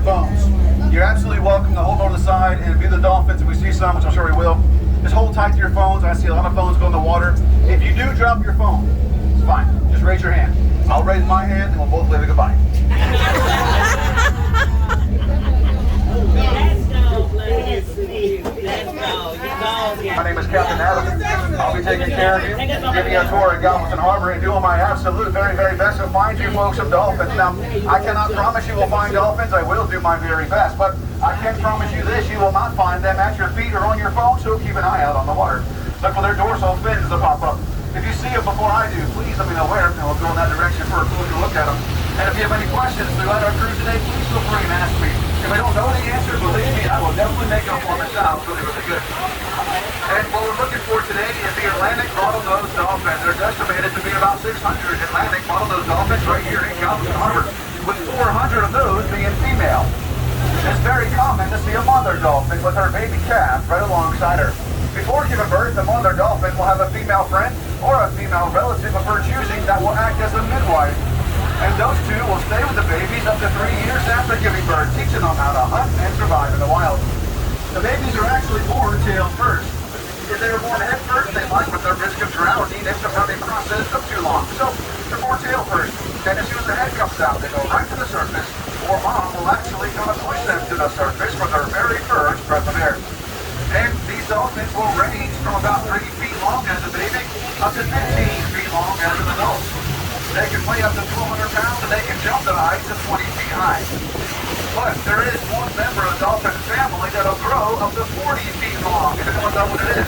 phones. You're absolutely welcome to hold on to the side and view the dolphins if we see some, which I'm sure we will. Just hold tight to your phones. I see a lot of phones go in the water. If you do drop your phone, it's fine. Just raise your hand. I'll raise my hand and we'll both wave a goodbye. My name is Captain Adam. I'll be taking care of you, giving you a tour of Galveston Harbor and doing my absolute very, very best to find you folks some dolphins. Now, I cannot promise you will find dolphins. I will do my very best, but I can promise you this, you will not find them at your feet or on your phone, so keep an eye out on the water. Look for their dorsal fins to pop up. If you see them before I do, please let me know where, and we'll go in that direction for a closer look at them. And if you have any questions throughout our cruise today, please feel free and ask me. If I don't know the answer, believe me, I will definitely make up for it. Sounds really, really good. And what we're looking for today is the Atlantic bottlenose dolphin. There's estimated to be about 600 Atlantic bottlenose dolphins right here in Galveston Harbor, with 400 of those being female. It's very common to see a mother dolphin with her baby calf right alongside her. Before giving birth, the mother dolphin will have a female friend or a female relative of her choosing that will act as a midwife. And those two will stay with the babies up to 3 years after giving birth, teaching them how to hunt and survive in the wild. The babies are actually born tail first. If they were born head first, they might put their risk of drowning if the birthing process took too long. So they're born tail first. And as soon as the head comes out, they go right to the surface, or mom will actually come and push them to the surface for their very first breath of air. And these dolphins will range from about 3 feet long as a baby up to 15 feet long as an adult. They can weigh up to 200 pounds and they can jump to heights of 20 feet high. But there is one member of the dolphin family that will grow up to 40 feet long. If anyone knows what it is?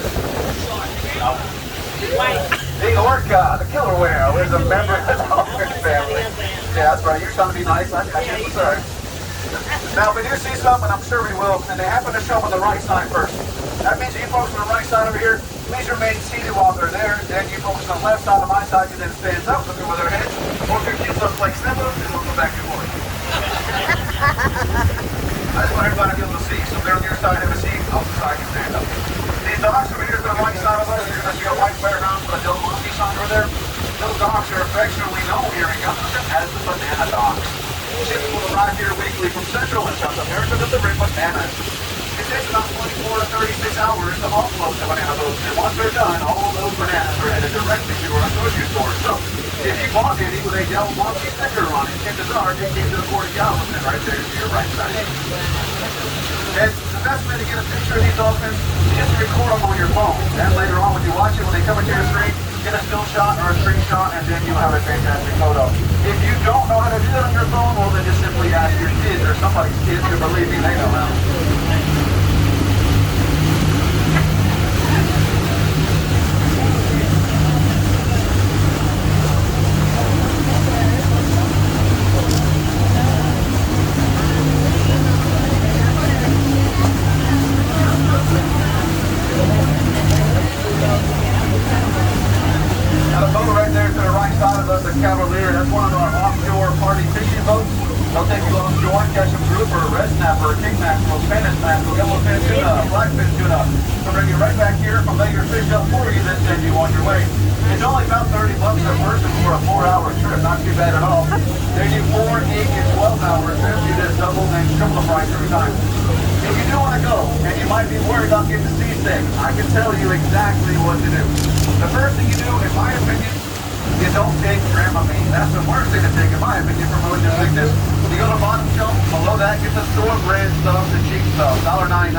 The orca, the killer whale, is a member of the dolphin family. Yeah, that's right. You're trying to be nice. I'm sorry. Now, if we do see some, and I'm sure we will, and they happen to show them on the right side first. That means you folks on the right side over here, please remain seated while they're there. Then you folks on the left side of my side can then stand up, look over their heads, or if your kids look like Simba, then we'll go back and forth. I just want everybody to be able to see. So if they're on your side of the seat, opposite side can stand up. These dogs over here to the right side of us, you're going to see a white warehouse with a little monkey sign over there. Those dogs are affectionately known here in Galveston as the banana dogs. Ships will arrive here weekly from Central and South America delivering bananas. It takes about 24 to 36 hours to offload the banana boats. And once they're done, all of those bananas are headed directly to our grocery store. So, if you bought any with a Del Monte sticker on it, chances are it came to the Port of Galveston right there to your right side. And the best way to get a picture of these dolphins is just to record them on your phone. Then later on when you watch it, when they come into your screen, get a still shot or a screenshot, and then you'll have a fantastic photo. If you don't know how to do that on your phone, well then just simply ask your kids or somebody's kids, because believe me, they know how. Cavalier, that's one of our offshore party fishing boats. They'll take you offshore and catch a grouper, a red snapper, a king mackerel, Spanish mackerel, yellowfin tuna, blackfin tuna. They'll bring you right back here, from there your fish up for you, then send you on your way. It's only about $30 a person for a 4-hour trip, not too bad at all. They do 4, 8, and 12-hour trips. You just double and triple the price every time. If you do want to go, and you might be worried about getting seasick, I can tell you exactly what to do. The first thing you do, in my opinion, you don't take Dramamine. That's the worst thing to take, in my opinion, for motion sickness. You go to the bottom shelf, below that, get the store brand stuff, the cheap stuff, $1.99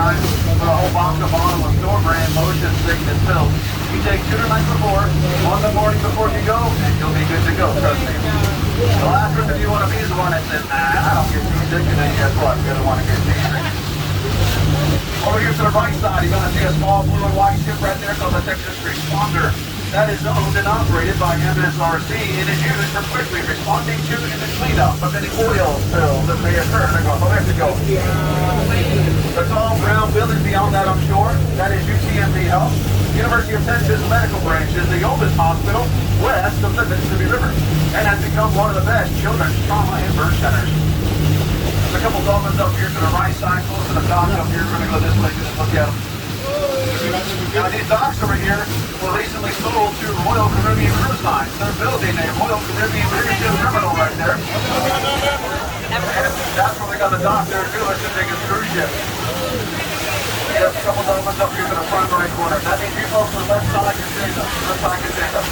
for a whole box of bottle of store brand motion sickness pills. You take 2 the night before, 1 the morning before you go, and you'll be good to go, trust me. The last person you want to be is the one that says, I don't get seasick, and then guess what? You're the one that gets seasick. Over here to the right side, you're going to see a small blue and white ship right there called the Texas Responder. That is owned and operated by MSRC and is used for quickly responding to and the cleanup of any oil spills that may occur in the Gulf of Mexico. The tall brown building beyond that, I'm sure, that is UTMB Health. University of Texas Medical Branch is the oldest hospital west of the Mississippi River and has become one of the best children's trauma and birth centers. There's a couple dolphins up here to the right side, close to the dock up here. We're going to go this way, just look at them. Now these docks over here were recently sold to Royal Caribbean Cruise Lines. They're building a Royal Caribbean Cruise terminal right there. That's where they got the dock there too. It's a big cruise ship. There's a couple dolphins up here to the front right corner. That means you folks on the left side can stand up. Left side can stand up.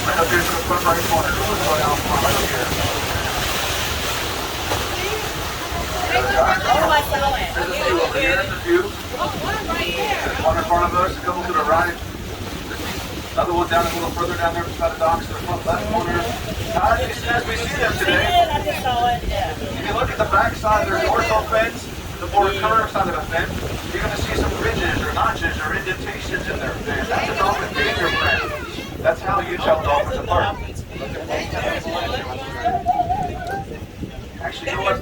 Right up here to the front right corner. Right out front, right up here. There's a few over here. There's a few. There's one in front of us. A couple to the right. Another one down a little further down there beside the docks to the front left corner. As we see them today, if you look at the back side of their dorsal fins, the more curved side of the fin, you're going to see some ridges or notches or indentations in their fin. That's a dolphin fingerprint. That's how you tell dolphins apart. Actually, you know what?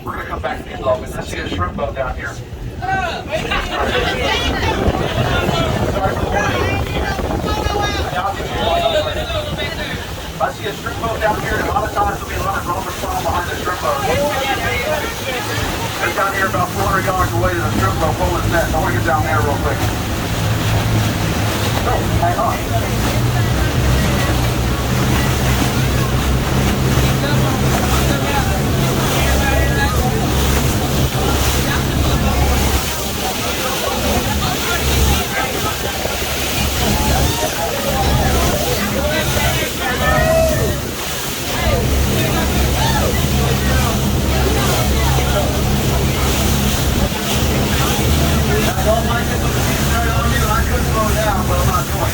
We're going to come back to these dolphins. Let's see a shrimp boat down here. Sorry for the warning. I see a shrimp boat down here, and a lot of times there'll be a lot of dolphins following behind the shrimp boat. They're down here about 400 yards away to the shrimp boat pulling its net. I want to get down there real quick. Oh, hang on. I don't like it when the seat's right on you. I could slow down, but I'm not going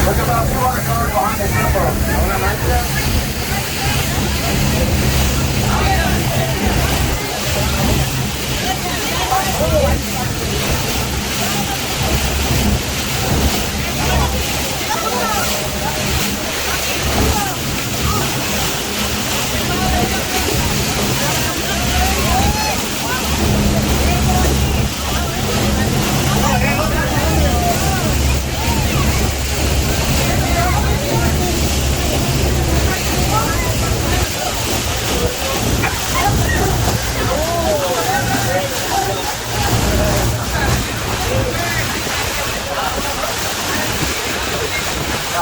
Look about 200 cars behind the shrimp boat.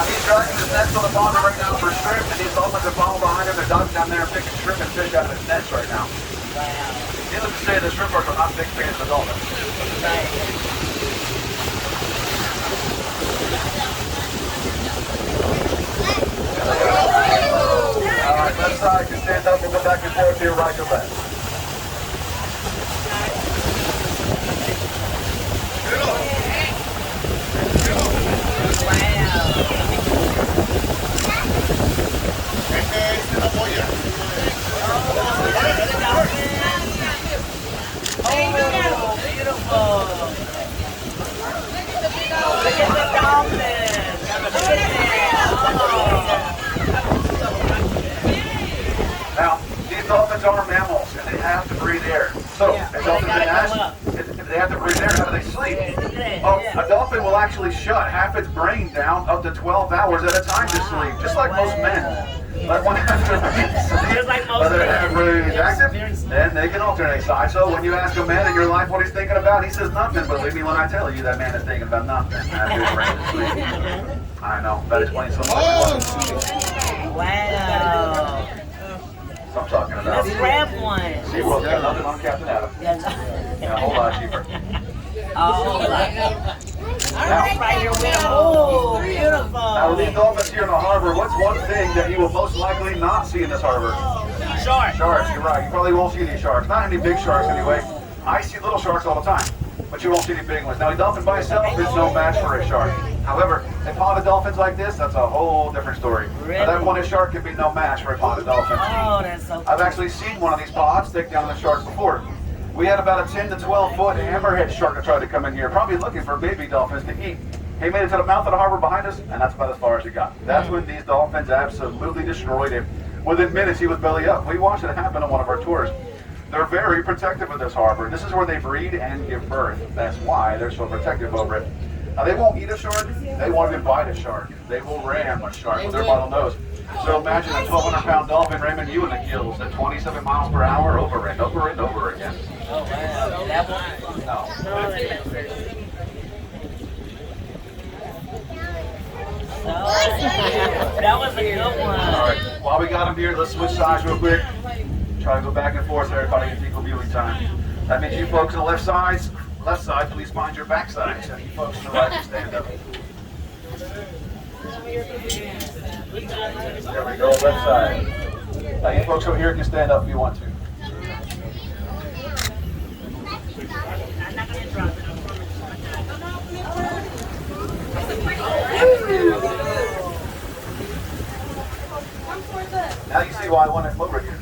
He's dragging his nets on the bottom right now for shrimp, and these dolphins are following behind him. They're diving down there and picking shrimp and fish out of his nets right now. Needless to say, the shrimpers are not big fans of the dolphins. All right, left side can stand up. We'll go back and forth here, right to left. Now, these dolphins are mammals, and they have to breathe air. So, as dolphins been asked, if they have to breathe air, how do they sleep? Oh, a dolphin will actually shut half its brain down up to 12 hours at a time to sleep, just like most men. Let one half their brain sleep, other half breathe active, then they can alternate sides. So when you ask a man in your life what he's thinking about, he says nothing. Believe me when I tell you that man is thinking about nothing. Half his brain is sleeping. I know, that explains so much. Wow. So I'm talking about. Let's grab one. SeaWorld's got nothing on Captain Adam. And a whole lot cheaper. Oh, right here with them. Oh, beautiful. Now with these dolphins here in the harbor, what's one thing that you will most likely not see in this harbor? Sharks. Sharks, you're right. You probably won't see these sharks. Not any big sharks anyway. I see little sharks all the time. but you won't see any big ones. Now, a dolphin by itself is no match for a shark. However, a pond of dolphins like this, that's a whole different story. Really? Now, that one shark can be no match for a pond of dolphins. Oh, that's so cool. I've actually seen one of these pods take down a shark before. We had about a 10 to 12 foot hammerhead shark that tried to come in here, probably looking for baby dolphins to eat. He made it to the mouth of the harbor behind us, and that's about as far as he got. That's when these dolphins absolutely destroyed him. Within minutes, he was belly up. We watched it happen on one of our tours. They're very protective of this harbor. This is where they breed and give birth. That's why they're so protective over it. Now, they won't eat a shark. They won't even bite a shark. They will ram a shark with their bottlenose. So imagine a 1,200-pound dolphin ramming you in the gills at 27 miles per hour over and over and over again. Oh, wow. That one? No. That was a good one. All right. While we got him here, let's switch sides real quick. Try to go back and forth, everybody, in equal viewing time. That means you folks on the left side, please mind your back sides. And you folks on the right, stand up. There we go, left side. Now you folks over here can stand up if you want to. Now you see why I want to come over here.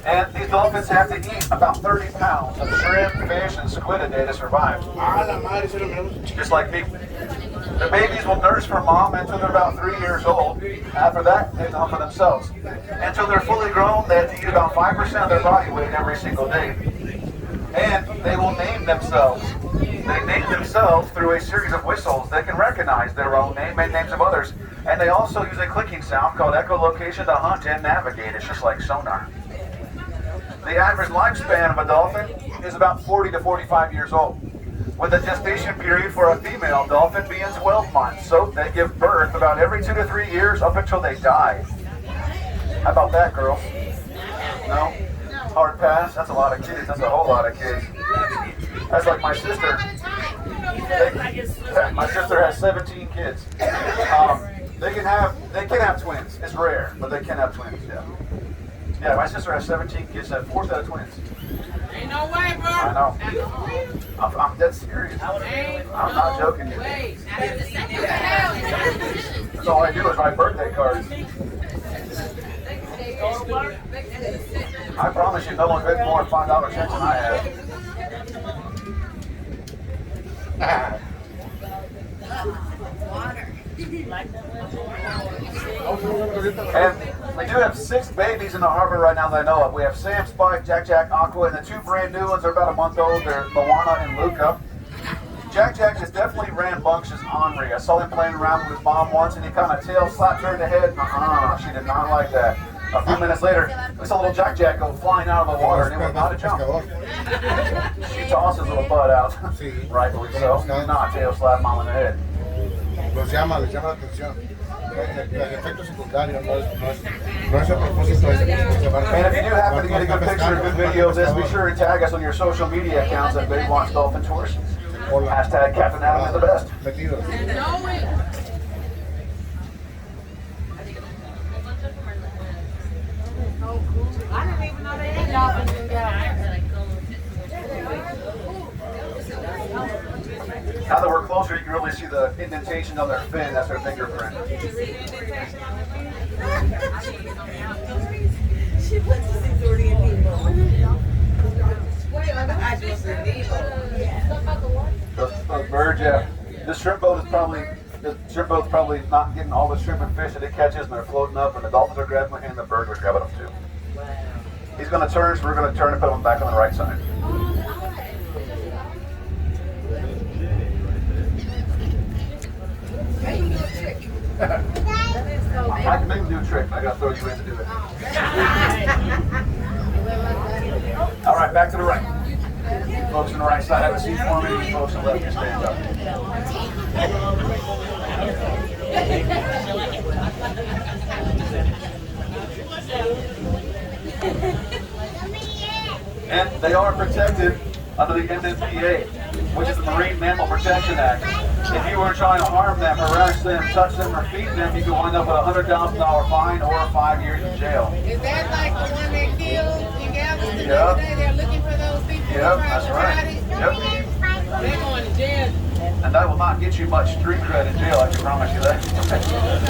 And these dolphins have to eat about 30 pounds of shrimp, fish, and squid a day to survive. Just like me. The babies will nurse for mom until they're about 3 years old. After that, they hunt for themselves. Until they're fully grown, they have to eat about 5% of their body weight every single day. And they will name themselves. They name themselves through a series of whistles. They can recognize their own name and names of others. And they also use a clicking sound called echolocation to hunt and navigate. It's just like sonar. The average lifespan of a dolphin is about 40 to 45 years old, with a gestation period for a female dolphin being 12 months. So they give birth about every 2 to 3 years up until they die. How about that, girls? No? Hard pass? That's a lot of kids. That's a whole lot of kids. That's like my sister. My sister has 17 kids. They can have twins. It's rare, but they can have twins. Yeah. Yeah, my sister has 17 kids. That 4th out of twins. Ain't no way, bro. I know. I'm dead serious. I'm not joking. That's all I do is write birthday cards. I promise you, no one's written more $5 checks than I have. And we do have 6 babies in the harbor right now that I know of. We have Sam, Spike, Jack, Aqua, and the 2 brand new ones are about a month old. They're Moana and Luca. Jack is definitely rambunctious ornery. I saw him playing around with his mom once, and he kind of tail slapped her in the head. She did not like that. A few minutes later, we saw little Jack go flying out of the water, and it was not a jump. She tossed his little butt out, rightfully so. Did not tail slap mom in the head. Les llama la atención. El efecto secundario no es a propósito. And if you do happen to get a good picture, a good video of this, be sure to tag us on your social media accounts at Big Watch Dolphin Tours. Hashtag Captain Adam is the best. I didn't even know they had dolphins in Galveston. Now that we're closer, you can really see the indentation on their fin. That's their fingerprint. She puts the security in people. Those birds, yeah. This shrimp boat's probably not getting all the shrimp and fish that it catches, and they're floating up, and the dolphins are grabbing them, and the birds are grabbing them too. He's going to turn, so we're going to turn and put him back on the right side. I can make him do a trick, but I got to throw you in to do it. All right, back to the right. Folks on the right side have a seat for me. Folks on the left can stand up. And they are protected under the MMPA, which is the Marine Mammal Protection Act. If you were trying to harm them, harass them, touch them, or feed them, you could wind up with a $100,000 fine or 5 years in jail. Is that like the one that killed in Galveston? Yep. They're looking for those people who Yep, tried that's to right. ride it. Yep. They're going to jail. And that will not get you much street cred in jail, I can promise you that.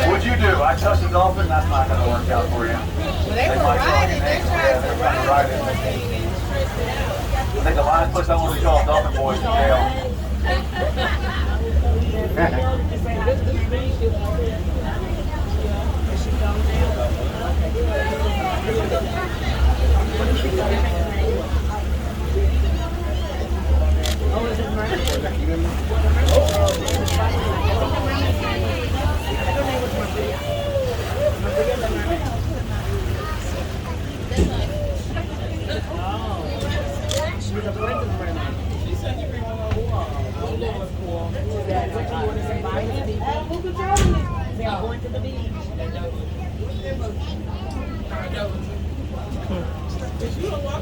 What'd you do? I touched a dolphin? That's not going to work out for you. Well, they were might go on riding. your They name. tried Yeah, to they're trying to ride ride it. the poor thing and stress it out. I think the last place I want to call Dolphin Boys in jail.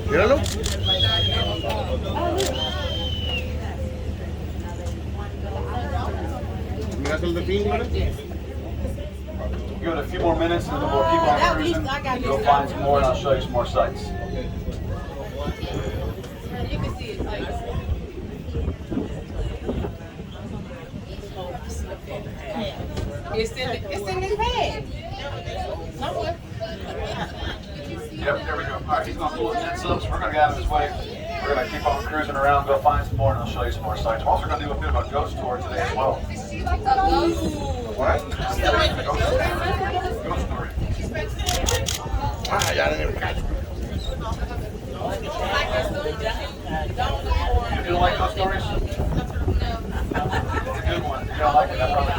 Míralo. ¿Miras el delfín, Gloria? Give it a few more minutes and then we'll keep on cruising. Go find some more and I'll show you some more sights. You can see it. Like, it's in the bag. Somewhere. Yep, there we go. All right, he's going to pull his nets up, so we're going to get out of his way. We're going to keep on cruising around, go find some more, and I'll show you some more sights. We're also going to do a bit of a ghost tour today as well. What? Ghost story. Ah, ya en el calle. You don't like ghost stories? It's a good one. You don't like it, I promise.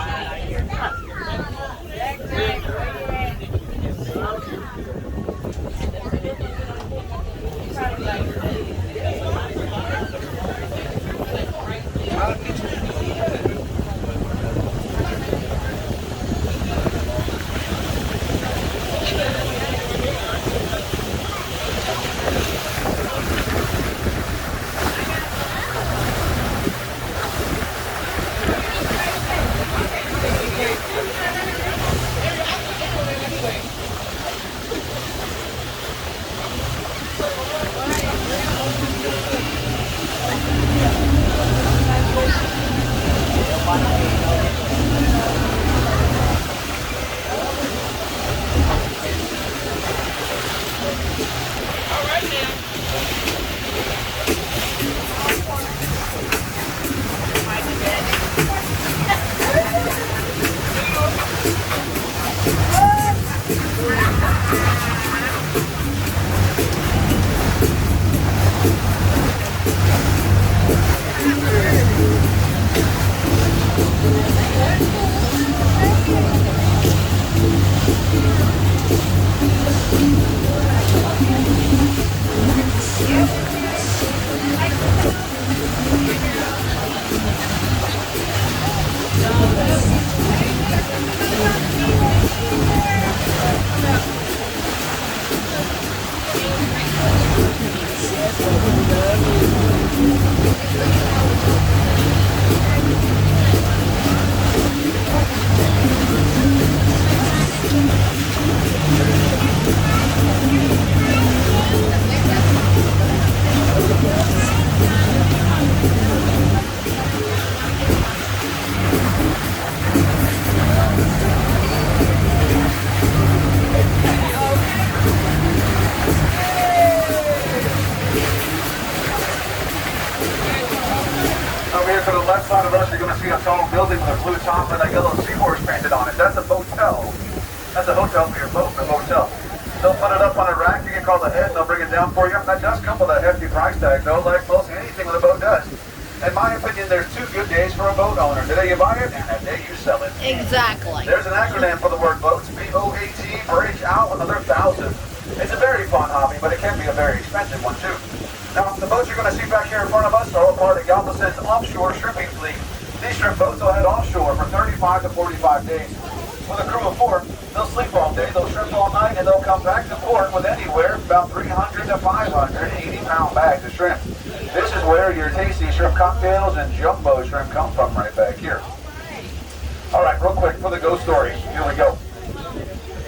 Over here to the left side of us, you're going to see a tall building with a blue top and a yellow seahorse painted on it. That's a hotel. That's a hotel for your boat, a hotel. They'll put it up on a rack. You can call the head and they'll bring it down for you. That does come with a hefty price tag, though, like most anything with a boat does. In my opinion, there's two good days for a boat owner. The day you buy it and the day you sell it. Exactly. There's an acronym for the word boats, B-O-A-T, bridge out another 1,000. It's a very fun hobby, but it can be a very expensive one, too. Now, the boats you're going to see back here in front of us are all part of Galveston's offshore shrimping fleet. These shrimp boats will head offshore for 35 to 45 days. With a crew of 4, they'll sleep all day, they'll shrimp all night, and they'll come back to port with anywhere about 300 to 580-pound bags of shrimp. This is where your tasty shrimp cocktails and jumbo shrimp come from, right back here. All right, real quick for the ghost story. Here we go.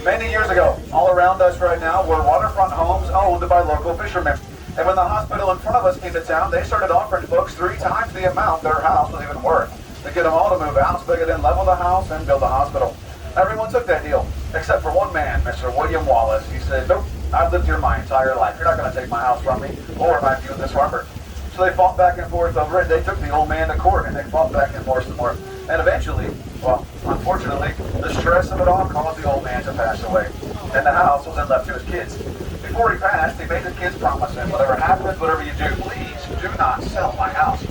Many years ago, all around us right now were waterfront homes owned by local fishermen. And when the hospital in front of us came to town, they started offering folks 3 times the amount their house was even worth to get them all to move out so they could then level the house and build the hospital. Everyone took that deal, except for one man, Mr. William Wallace. He said, nope, I've lived here my entire life. You're not going to take my house from me or my view of this harbor. So they fought back and forth over it. They took the old man to court and they fought back and forth some more. And eventually, well, unfortunately, the stress of it all caused the old man to pass away. And the house was then left to his kids. Before he passed, he made his kids promise him, whatever happens, whatever you do, please do not sell my house.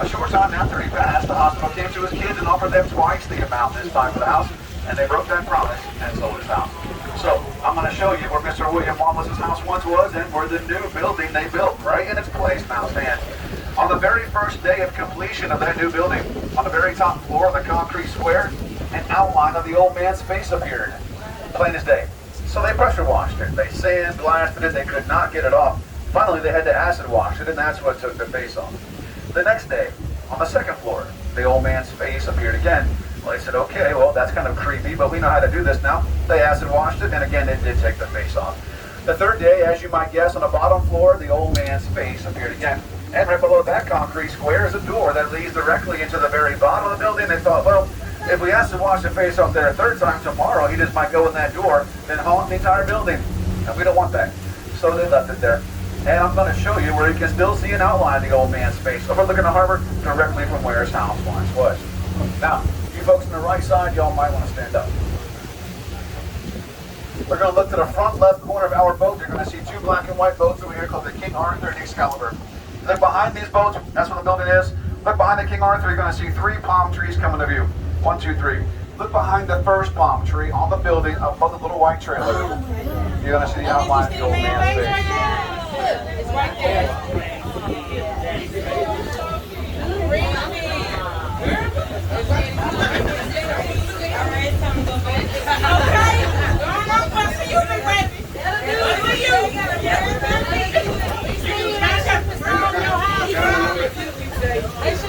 A short time after he passed, the hospital came to his kids and offered them twice the amount this time for the house, and they broke that promise and sold his house. So I'm going to show you where Mr. William Wallace's house once was and where the new building they built right in its place now stands. On the very first day of completion of that new building, on the very top floor of the concrete square, an outline of the old man's face appeared, plain as day. So they pressure washed it. They sand blasted it. They could not get it off. Finally, they had to acid wash it, and that's what took the face off. The next day, on the second floor, the old man's face appeared again. Well, they said, okay, well, that's kind of creepy, but we know how to do this now. They acid washed it, and again, it did take the face off. The third day, as you might guess, on the bottom floor, the old man's face appeared again. And right below that concrete square is a door that leads directly into the very bottom of the building. They thought, well, if we acid wash the face off there a third time tomorrow, he just might go in that door and haunt the entire building. And we don't want that. So they left it there. And I'm going to show you where you can still see an outline of the old man's face overlooking the harbor directly from where his house once was. Now, you folks on the right side, y'all might want to stand up. We're going to look to the front left corner of our boat. You're going to see 2 black and white boats over here called the King Arthur and Excalibur. Look behind these boats, that's where the building is. Look behind the King Arthur, you're going to see 3 palm trees coming to view. 1, 2, 3. Look behind the first palm tree on the building above the little white trailer. You're going to see the outline of the old man's face. It's right there.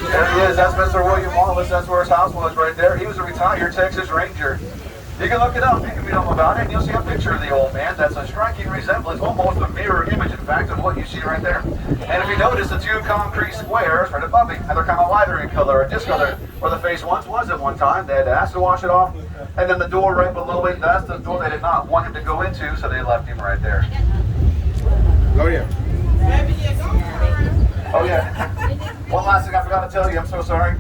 There he is, that's Mr. William Wallace, that's where his house was right there. He was a retired Texas Ranger. You can look it up, you can read all about it, and you'll see a picture of the old man. That's a striking resemblance, almost a mirror image, in fact, of what you see right there. And if you notice, the 2 concrete squares right above him, and they're kind of lighter in color, or discolored, where the face once was at one time. They had to acid wash it off. And then the door right below it, that's the door they did not want him to go into, so they left him right there. Gloria. Oh yeah. One last thing I forgot to tell you, I'm so sorry.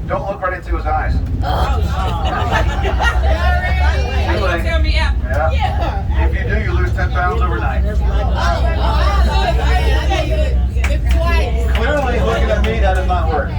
Don't look right into his eyes. Anyway, yeah. If you do, you lose 10 pounds overnight. Clearly, looking at me, that does not work.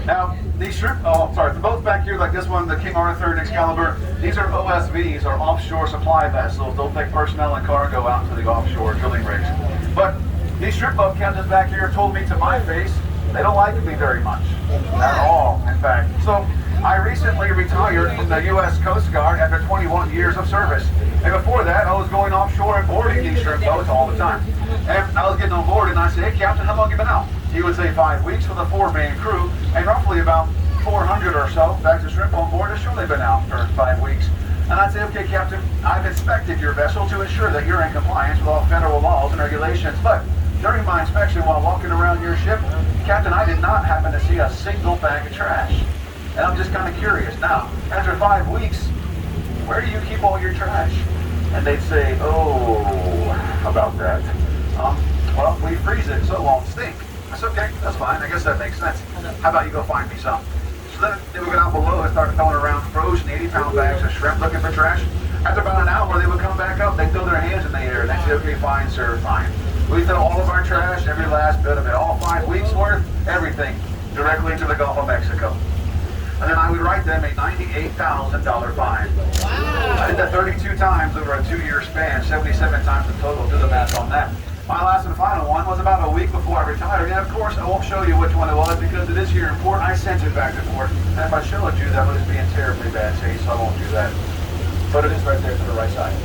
Now, these shrimp, the boats back here, like this one, the King Arthur and Excalibur, these are OSVs, or offshore supply vessels. They'll take personnel and cargo out to the offshore drilling rigs. But these shrimp boat captains back here told me to my face, they don't like me very much. At all, in fact. So, I recently retired from the U.S. Coast Guard after 21 years of service. And before that, I was going offshore and boarding these shrimp boats all the time. And I was getting on board and I said, hey, Captain, how long have you been out? He would say 5 weeks with a 4-man crew, and roughly about 400 or so back to shrimp on board has surely been out for 5 weeks. And I'd say, okay, Captain, I've inspected your vessel to ensure that you're in compliance with all federal laws and regulations, but during my inspection while walking around your ship, Captain, I did not happen to see a single bag of trash. And I'm just kind of curious. Now, after 5 weeks, where do you keep all your trash? And they'd say, oh, about that. Well, we freeze it so it won't stink. I said, okay, that's fine. I guess that makes sense. How about you go find me some? So then they would go down below and start throwing around frozen 80-pound bags of shrimp looking for trash. After about an hour, they would come back up. They'd throw their hands in the air. And they'd say, okay, fine, sir, fine. We throw all of our trash, every last bit of it, all 5 weeks worth, everything, directly into the Gulf of Mexico. And then I would write them a $98,000 fine. Wow. I did that 32 times over a 2-year span, 77 times in total. Do the math on that. My last and final one was about a week before I retired. And of course, I won't show you which one it was because it is here in port. I sent it back to port. And if I showed you, that would be in terribly bad taste, so I won't do that. But it is right there to the right side.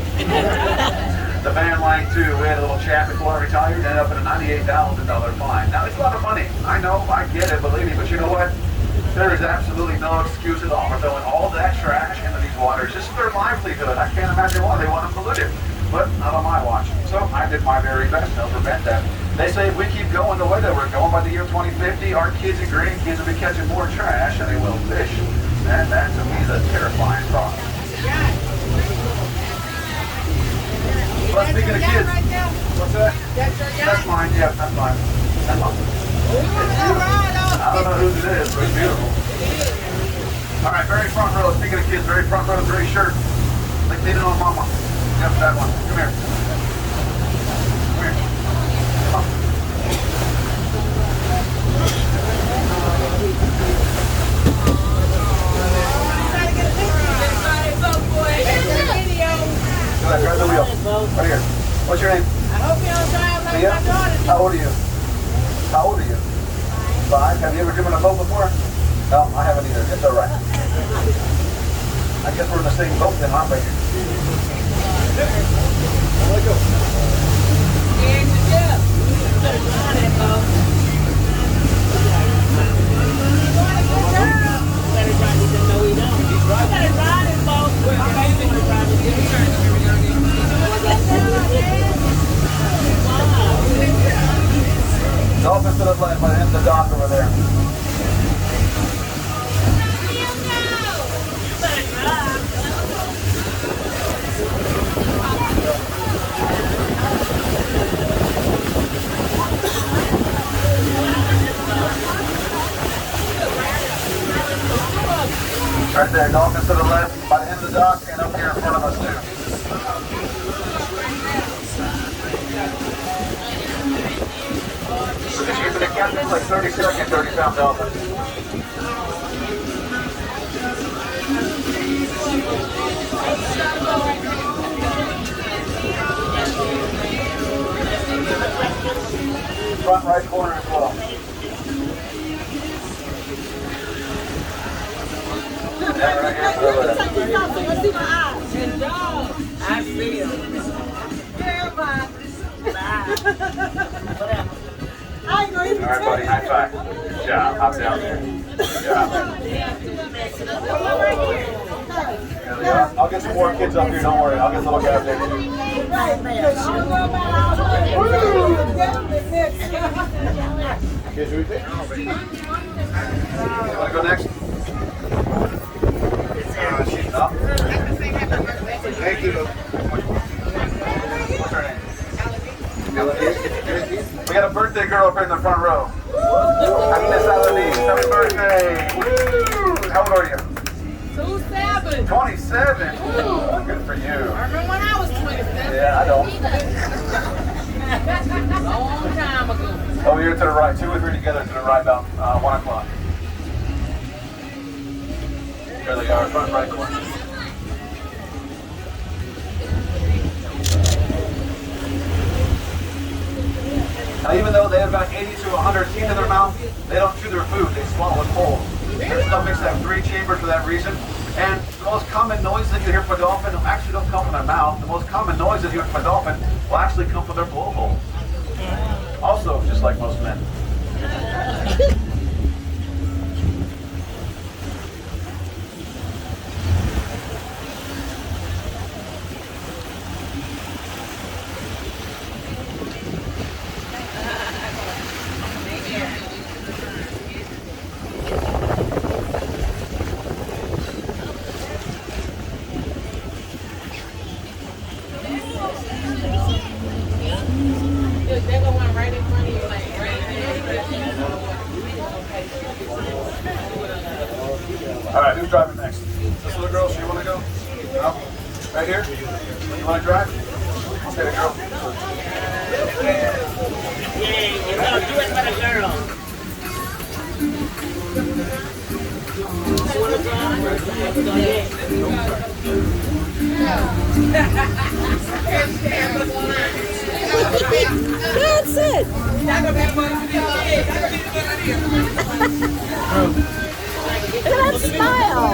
The van line too. We had a little chat before I retired. Ended up in a $98,000 fine. Now, it's a lot of money. I know, I get it, believe me. But you know what? There is absolutely no excuse at all for throwing all that trash into these waters. This is their livelihood. I can't imagine why they want to pollute it. But not on my watch. So I did my very best to prevent that. They say if we keep going the way that we're going by the year 2050, our kids and grandkids will be catching more trash than they will fish. And that to me is a terrifying thought. But speaking of kids, what's that? That's mine, yeah, that's mine. That's mine. I don't know whose it is, but it's beautiful. All right, very front row. Speaking of kids, very front row, gray shirt. Like leaning on mama. Yep, that one. Come here. Come here. Come on. Go ahead, grab the wheel. Right here. What's your name? I hope you don't drive like Leah? my daughter did. How old are you? How old are you? 5. Have you ever driven a boat before? No, I haven't either. It's all right. I guess we're in the same boat then, aren't we? Let go. And the dip. You better drive that boat. You want a good girl? You better drive it. No, we don't. You better drive this boat. I'm going to drive it. You better drive it. Dolphin to the left by the end of the dock over there. Right there, Dolphins to the left by the end of the dock and up here in front of us too. So this year for the captain's like 32nd, 30-pound dolphin. Front right corner as well. Yeah, right here. Let's see my eyes. And dog. I feel. Everybody. Whatever. I ain't gonna even All right, buddy, high five. Good job. Hop down there. Good job. Yeah, I'll get some more kids up here, don't worry. I'll get the little guys there too. Kids, who you want to go next? She's up. Thank you. What's her name? We got a birthday girl up here in the front row. Happy Miss Alanis. Happy birthday. Woo! How old are you? 27. 27. Ooh, good for you. I remember when I was 27. Yeah, I don't. Long time ago. Over here to the right. 2 or 3 together to the right about 1 o'clock. There they are, front right corner. Now, even though they have about 80 to 100 teeth in their mouth, they don't chew their food, they swallow it whole. Their stomachs have 3 chambers for that reason. And the most common noise that you hear from a dolphin actually don't come from their mouth. The most common noise that you hear from a dolphin will actually come from their blowhole. Also, just like most men. They're the one right in front of you, like right there. All right, who's driving next? This little girl, she want to go? No? Right here? You want to drive? Okay, the girl. Yay, you gotta do it for the girl. You wanna drive? Go That's it. Look at that smile.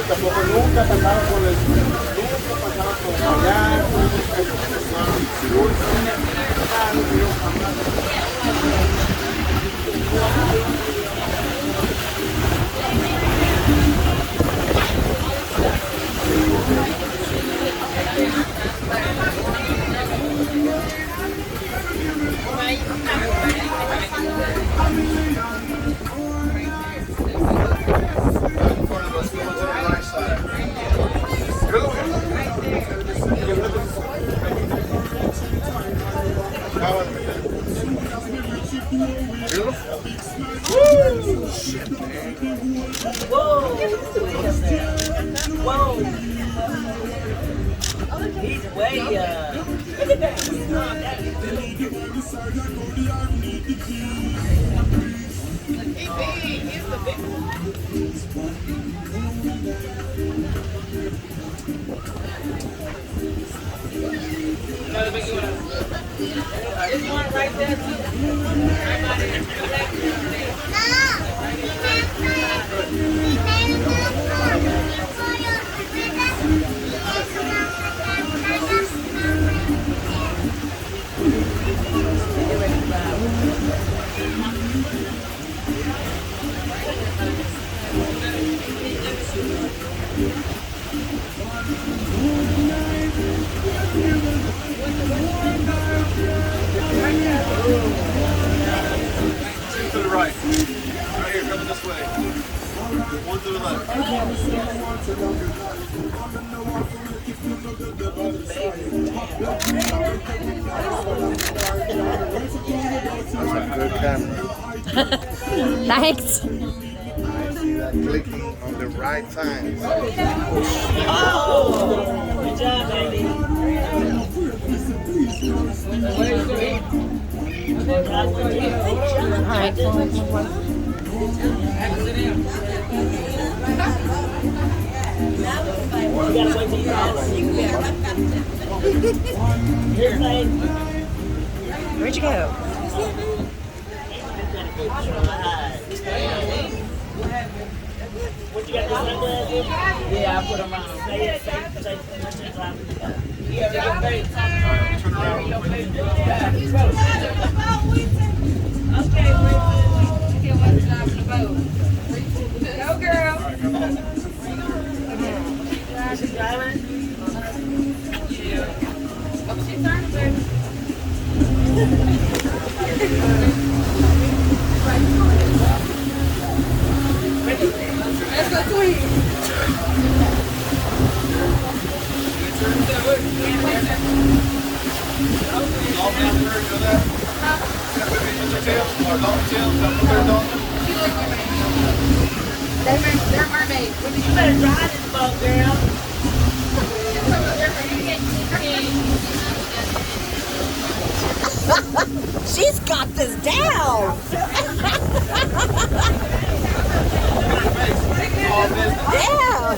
tampoco nunca pasaron por el, nunca pasaron por allá, Whoa. He's way, look at that. He's the big one. There's one right there too. To the right. Right here, coming this way. One to the left. That's a good camera. Thanks. I see that clicking on the right time. Oh! Good job, baby. All right. You gotta wait till you Here's like, Where'd you go? what you got this sunglasses? Yeah, I put them on. Turn around real quick. Okay, what's up the boat? Go, girl. She's driving? Oh, she's turning, baby. Let's go, Queen. They're mermaids. You better drive this boat, girl. She's got this down. Yeah.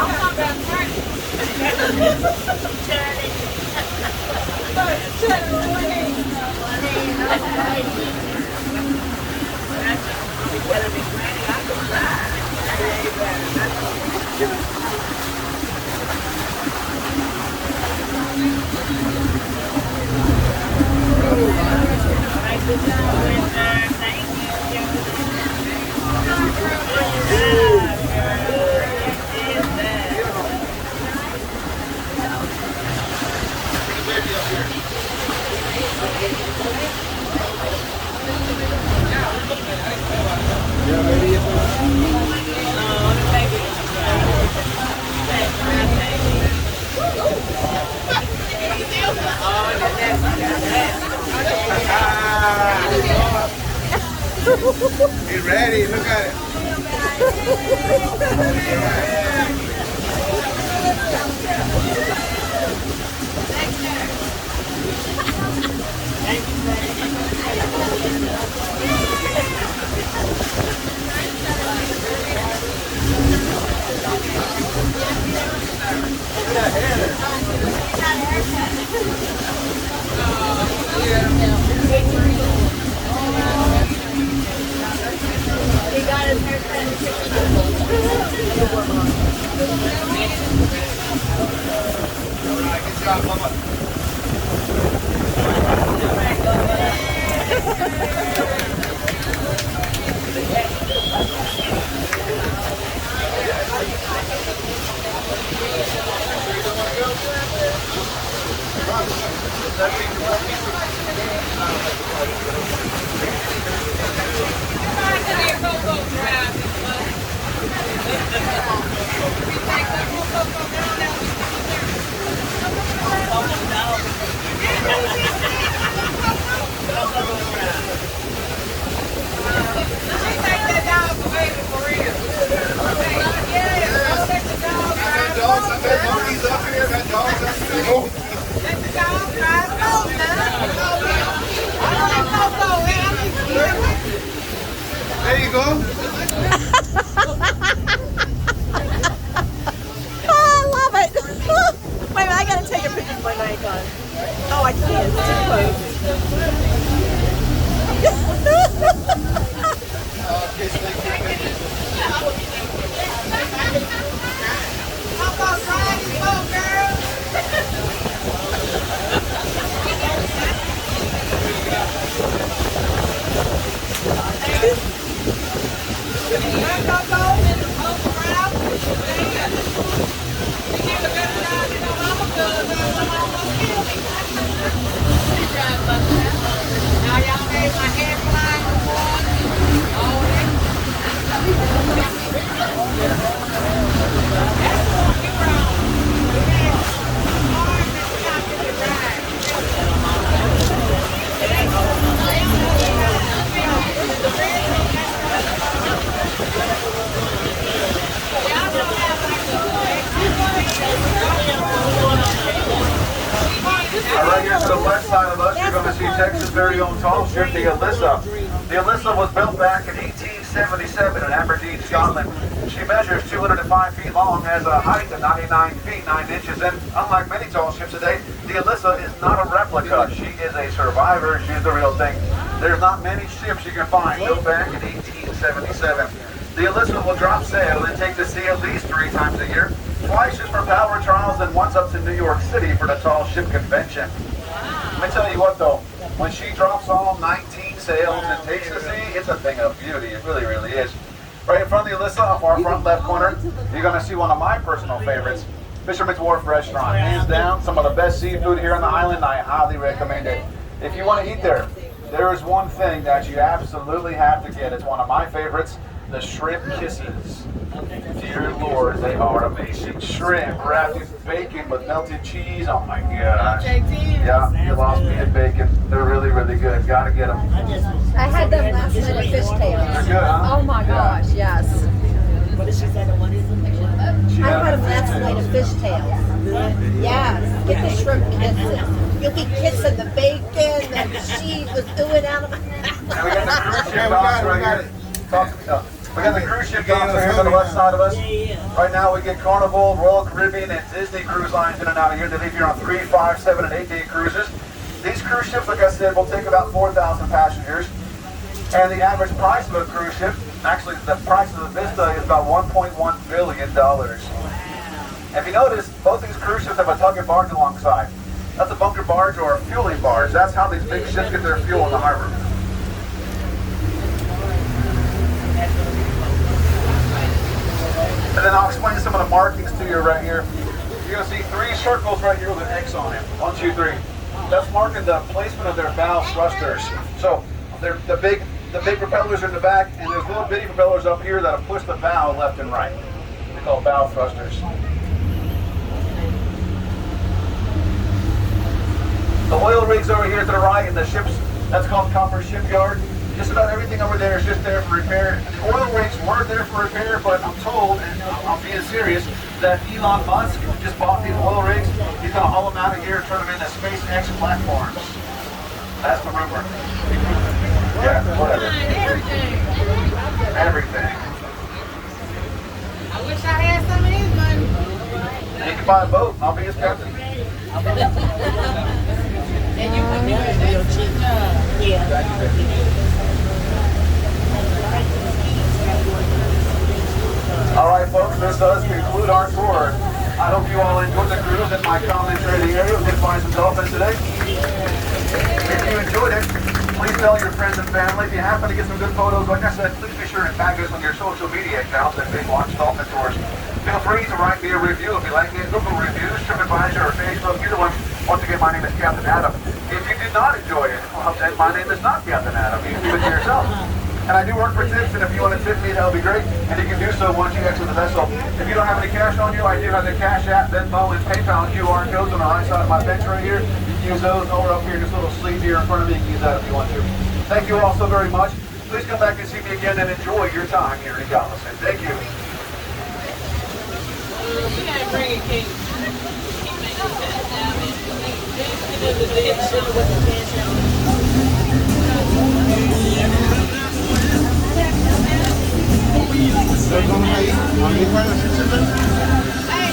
I'll come He's ready. Look at it. He got his haircut. Good job, Mama. There you go. Oh, I love it. Wait a minute, I gotta take a picture with my mic on. Oh, I can't. It's too Right here to the west side of us, you're going to see Texas' very own tall ship, the Alyssa. The Alyssa was built back in 1877 in Aberdeen, Scotland. She measures 205 feet long, has a height of 99 feet 9 inches, and unlike many tall ships today, the Alyssa is not a replica. She is a survivor. She's the real thing. There's not many ships you can find built back in 1877. The Alyssa will drop sail and take to sea at least 3 times a year. Twice just for power trials and once up to New York City for the Tall Ship Convention. Let me tell you what though, when she drops all 19 sails and takes to sea, it's a thing of beauty. It really, really is. Right in front of the Alyssa, off our front left corner, you're going to see one of my personal favorites, Fisherman's Wharf Restaurant. Hands down, some of the best seafood here on the island. I highly recommend it. If you want to eat there, there is one thing that you absolutely have to get. It's one of my favorites, the shrimp kisses. Dear Lord, they are amazing. Shrimp wrapped in bacon with melted cheese. Oh my gosh. Yeah, you lost me at bacon. They're really, really good. Gotta get them. I had them last night at Fishtails. They're good, huh? Oh my gosh, yes. What did she say? What is it? I had them last night at Fishtails. Yes, get the shrimp kisses. You'll be kissing the bacon, the cheese was oohing out of my And we got the cruise ship docks right here. Talk to me. We got the cruise ship docks right here to the left side of us. Right now we get Carnival, Royal Caribbean, and Disney cruise lines in and out of here. They leave here on 3, 5, 7, and 8-day cruises. These cruise ships, like I said, will take about 4,000 passengers. And the average price of a cruise ship, actually the price of the Vista is about $1.1 billion. If you notice, both these cruise ships have a tug and barge alongside. That's a bunker barge or a fueling barge. That's how these big ships get their fuel in the harbor. And then I'll explain some of the markings to you right here. You're going to see 3 circles right here with an X on it. 1, 2, 3. That's marking the placement of their bow thrusters. So they're the big propellers are in the back, and there's little bitty propellers up here that'll push the bow left and right. They call bow thrusters. The oil rigs over here to the right, and the ships, that's called Copper Shipyard. Just about everything over there is just there for repair. The oil rigs were there for repair, but I'm told, and I'm being serious, that Elon Musk just bought these oil rigs. He's going to haul them out of here and turn them into SpaceX platforms. That's the rumor. Yeah, whatever. Everything. I wish I had some of his money. You can buy a boat. I'll be his captain. And you can do it real cheap. Yeah. All right, folks, this does conclude our tour. I hope you all enjoyed the cruise and my commentary of the area. We did find some dolphins today. If you enjoyed it, please tell your friends and family. If you happen to get some good photos, like I said, please be sure and tag us on your social media accounts at Big Watch Dolphin Tours. Feel free to write me a review if you like me. Google reviews, TripAdvisor, or Facebook, either one. Once again, my name is Captain Adam. If you did not enjoy it, well, then my name is not Captain Adam. You can do it to yourself. And I do work for tips, and if you want to tip me, that'll be great. And you can do so once you exit the vessel. If you don't have any cash on you, I do have the Cash App, Venmo, and PayPal QR codes on the right side of my bench right here. You can use those over up here, this little sleeve here in front of me. You can use that if you want to. Thank you all so very much. Please come back and see me again and enjoy your time here in Galveston. Thank you. We gotta bring it, King. He made us that down there. He did the big show with the cash out. Hey,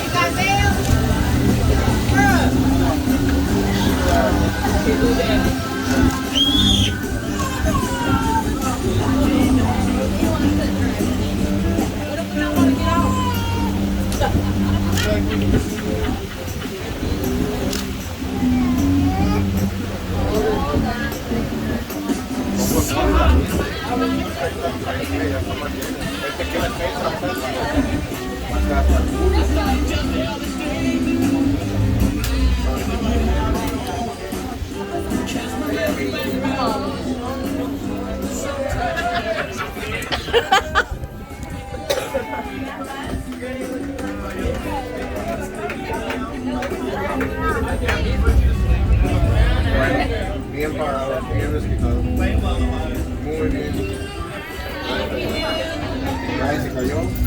you got mail? Bruh. Okay, do that. What if we don't want to get off? Bien parado, bien desquitado. Muy bien. Ahí se cayó.